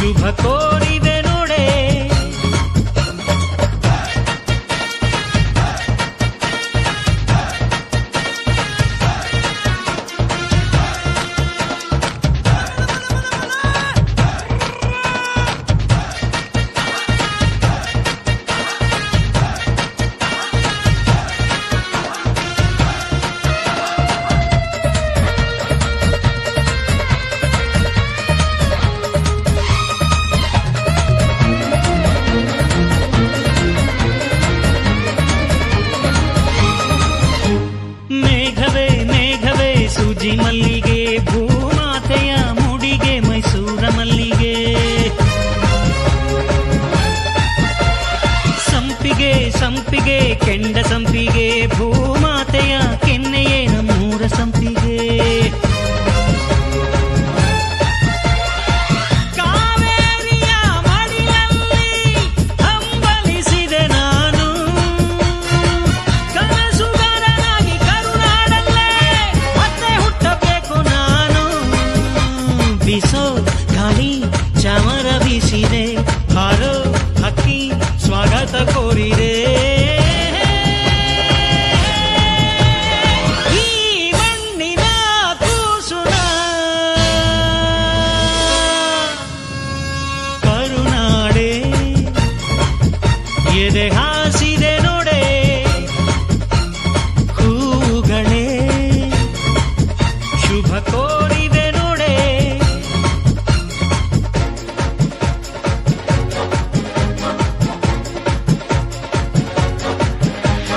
ಶುಭ ಕೋರಿವೆ ನೋಡೆ. ಸೂಜಿ ಮಲ್ಲಿಗೆ ಭೂಮಾತೆಯ ಮುಡಿಗೆ ಮೈಸೂರ ಮಲ್ಲಿಗೆ. ಸಂಪಿಗೆ ಸಂಪಿಗೆ ಕೆಂಡ ಸಂಪಿಗೆ ಭೂಮಾತೆಯ ಕೆನ್ನೆಯೇ ನಮ್ಮೂರ ಸಂಪಿಗೆ. ಕಾವೇರಿಯ ಮಡಿಲಲ್ಲಿ ಹಂಬಲಿಸಿದೆ ನಾನು, ಕನಸುಗಾರನಾಗಿ ಕರುನಾಡಲ್ಲೇ ಮತ್ತೆ ಹುಟ್ಟಬೇಕು ನಾನು. ಬಿಸೋ ಗಾಳಿ ಚಾಮರ ಬೀಸಿದೆ, ಹಾರೋ ಹಕ್ಕಿ ಸ್ವಾಗತ ಕೋರಿದೆ. ಈ ಮಣ್ಣಿನ ಕೂಸುನ ಕರುನಾಡೆ ಎದೆ ಹಾಸಿ